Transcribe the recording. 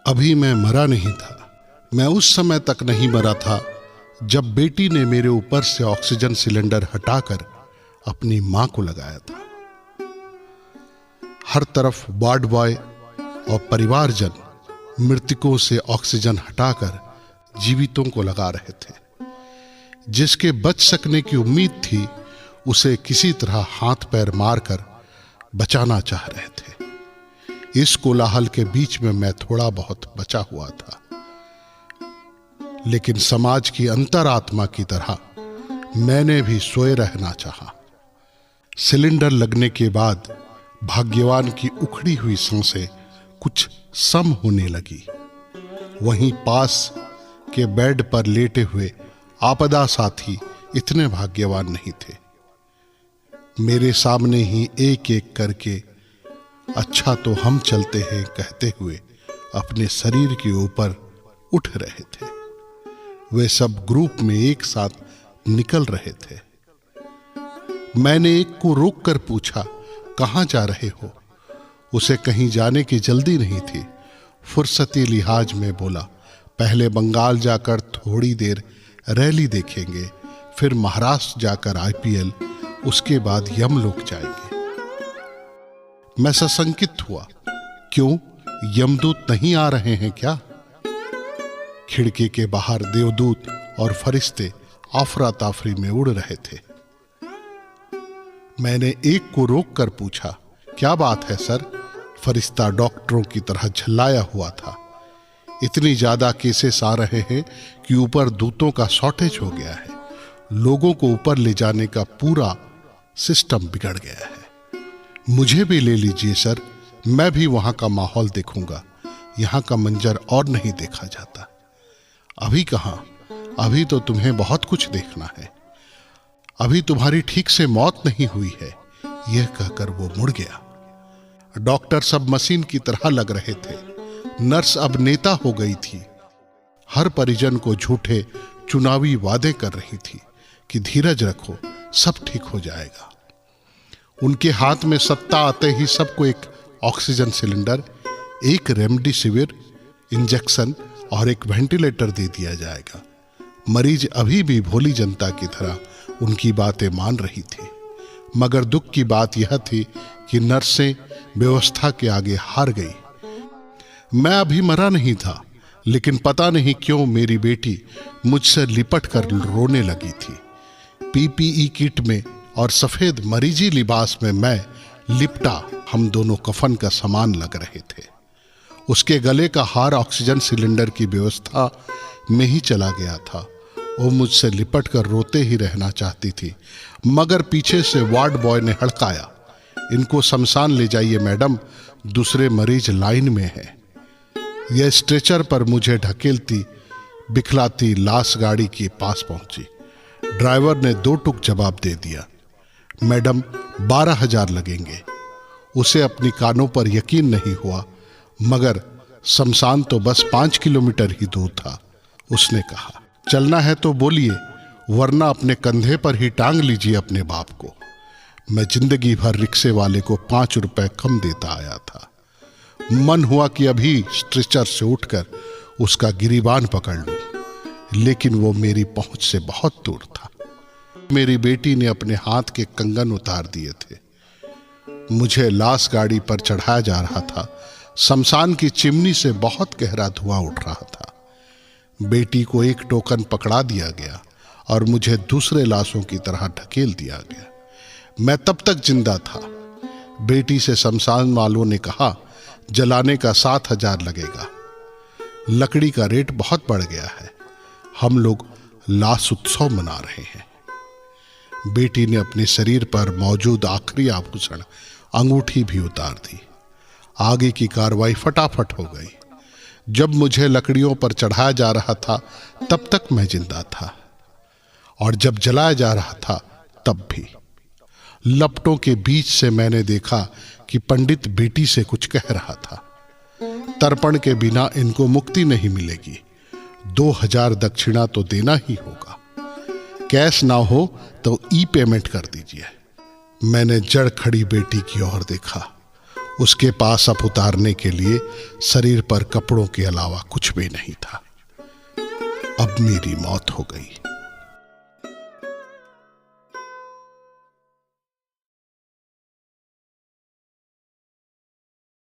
अभी मैं मरा नहीं था। मैं उस समय तक नहीं मरा था जब बेटी ने मेरे ऊपर से ऑक्सीजन सिलेंडर हटाकर अपनी मां को लगाया था। हर तरफ वार्ड बॉय और परिवारजन मृतकों से ऑक्सीजन हटाकर जीवितों को लगा रहे थे। जिसके बच सकने की उम्मीद थी उसे किसी तरह हाथ पैर मारकर बचाना चाह रहे थे। इस कोलाहल के बीच में मैं थोड़ा बहुत बचा हुआ था, लेकिन समाज की अंतरात्मा की तरह मैंने भी सोए रहना चाहा। सिलेंडर लगने के बाद भाग्यवान की उखड़ी हुई सांसें कुछ सम होने लगी। वहीं पास के बेड पर लेटे हुए आपदा साथी इतने भाग्यवान नहीं थे। मेरे सामने ही एक एक करके अच्छा तो हम चलते हैं कहते हुए अपने शरीर के ऊपर उठ रहे थे। वे सब ग्रुप में एक साथ निकल रहे थे। मैंने एक को रोककर पूछा, कहां जा रहे हो? उसे कहीं जाने की जल्दी नहीं थी। फुर्सती लिहाज में बोला, पहले बंगाल जाकर थोड़ी देर रैली देखेंगे, फिर महाराष्ट्र जाकर IPL, उसके बाद यमलोक जाएंगे। मैं सशंकित हुआ, क्यों, यमदूत नहीं आ रहे हैं क्या? खिड़की के बाहर देवदूत और फरिश्ते आफरा ताफरी में उड़ रहे थे। मैंने एक को रोककर पूछा, क्या बात है सर? फरिश्ता डॉक्टरों की तरह झल्लाया हुआ था। इतनी ज्यादा केसेस आ रहे हैं कि ऊपर दूतों का शॉर्टेज हो गया है। लोगों को ऊपर ले जाने का पूरा सिस्टम बिगड़ गया है। मुझे भी ले लीजिए सर, मैं भी वहां का माहौल देखूंगा। यहां का मंजर और नहीं देखा जाता। अभी कहां? अभी तो तुम्हें बहुत कुछ देखना है। अभी तुम्हारी ठीक से मौत नहीं हुई है। यह कहकर वो मुड़ गया। डॉक्टर सब मशीन की तरह लग रहे थे। नर्स अब नेता हो गई थी। हर परिजन को झूठे चुनावी वादे कर रही थी कि धीरज रखो, सब ठीक हो जाएगा। उनके हाथ में सत्ता आते ही सबको एक ऑक्सीजन सिलेंडर, एक रेमडेसिविर इंजेक्शन और एक वेंटिलेटर दे दिया जाएगा। मरीज अभी भी भोली जनता की तरह उनकी बातें मान रही थी। मगर दुख की बात यह थी कि नर्सें व्यवस्था के आगे हार गई। मैं अभी मरा नहीं था, लेकिन पता नहीं क्यों मेरी बेटी मुझसे लिपट कर रोने लगी थी। PPE किट में और सफेद मरीजी लिबास में मैं लिपटा, हम दोनों कफन का सामान लग रहे थे। उसके गले का हार ऑक्सीजन सिलेंडर की व्यवस्था में ही चला गया था। वो मुझसे लिपट कर रोते ही रहना चाहती थी, मगर पीछे से वार्ड बॉय ने हड़काया, इनको शमशान ले जाइए मैडम, दूसरे मरीज लाइन में है। यह स्ट्रेचर पर मुझे ढकेलती बिखलाती लाश गाड़ी के पास पहुंची। ड्राइवर ने 2 टुक जवाब दे दिया, मैडम 12,000 लगेंगे। उसे अपनी कानों पर यकीन नहीं हुआ, मगर शमशान तो बस 5 किलोमीटर ही दूर था। उसने कहा, चलना है तो बोलिए, वरना अपने कंधे पर ही टांग लीजिए अपने बाप को। मैं जिंदगी भर रिक्शे वाले को 5 रुपए कम देता आया था। मन हुआ कि अभी स्ट्रेचर से उठकर उसका गिरीबान पकड़ लूं, लेकिन वो मेरी पहुंच से बहुत दूर था। मेरी बेटी ने अपने हाथ के कंगन उतार दिए थे। मुझे लाश गाड़ी पर चढ़ाया जा रहा था। शमशान की चिमनी से बहुत गहरा धुआं उठ रहा था। बेटी को एक टोकन पकड़ा दिया गया और मुझे दूसरे लाशों की तरह ढकेल दिया गया। मैं तब तक जिंदा था। बेटी से शमशान वालों ने कहा, जलाने का 7,000 लगेगा। लकड़ी का रेट बहुत बढ़ गया है। हम लोग लाश उत्सव मना रहे हैं। बेटी ने अपने शरीर पर मौजूद आखिरी आभूषण अंगूठी भी उतार दी। आगे की कार्रवाई फटाफट हो गई। जब मुझे लकड़ियों पर चढ़ाया जा रहा था तब तक मैं जिंदा था, और जब जलाया जा रहा था तब भी। लपटों के बीच से मैंने देखा कि पंडित बेटी से कुछ कह रहा था। तर्पण के बिना इनको मुक्ति नहीं मिलेगी। 2,000 दक्षिणा तो देना ही होगा। कैश ना हो तो ई पेमेंट कर दीजिए। मैंने जड़ खड़ी बेटी की ओर देखा। उसके पास अब उतारने के लिए शरीर पर कपड़ों के अलावा कुछ भी नहीं था। अब मेरी मौत हो गई।